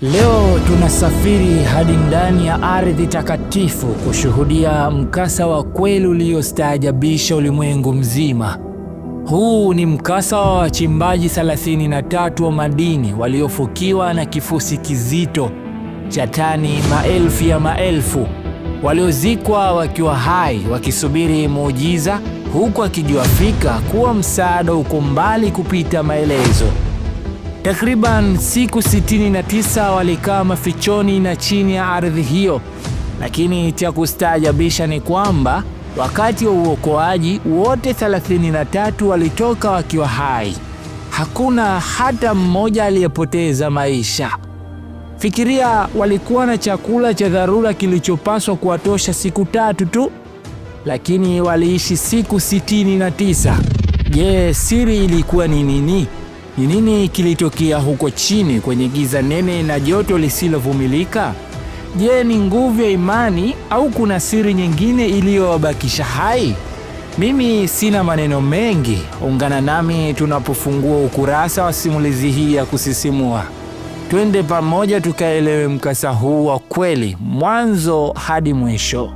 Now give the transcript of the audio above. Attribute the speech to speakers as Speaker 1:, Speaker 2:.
Speaker 1: Leo tunasafiri hadi ndani ya ardhi takatifu kushuhudia mkasa wa kweli uliostaajabisha ulimwengu mzima. Huu ni mkasa wa wachimbaji 33 wa madini waliofukiwa na kifusi kizito cha tani maelfu ya maelfu, waliozikwa wakiwa hai wakisubiri muujiza, huku akijua fika kuwa msaada uko mbali kupita maelezo. Takriban siku 69 walikaa mafichoni na chini ya ardhi hiyo, lakini cha kustaajabisha ni kwamba wakati wa uokoaji wote 33 walitoka wakiwa hai. Hakuna hata mmoja aliyepoteza maisha. Fikiria, walikuwa na chakula cha dharura kilichopaswa kuwatosha siku 3 tu, lakini waliishi siku 69. Je, siri ilikuwa ni nini? Ni nini kilitokea huko chini kwenye giza nene na joto lisilovumilika? Je, ni nguvu ya imani au kuna siri nyingine iliyowabakisha hai? Mimi sina maneno mengi. Ungana nami tunapofungua ukurasa wa simulizi hii ya kusisimua. Twende pamoja tukaelewe mkasa huu wa kweli mwanzo hadi mwisho.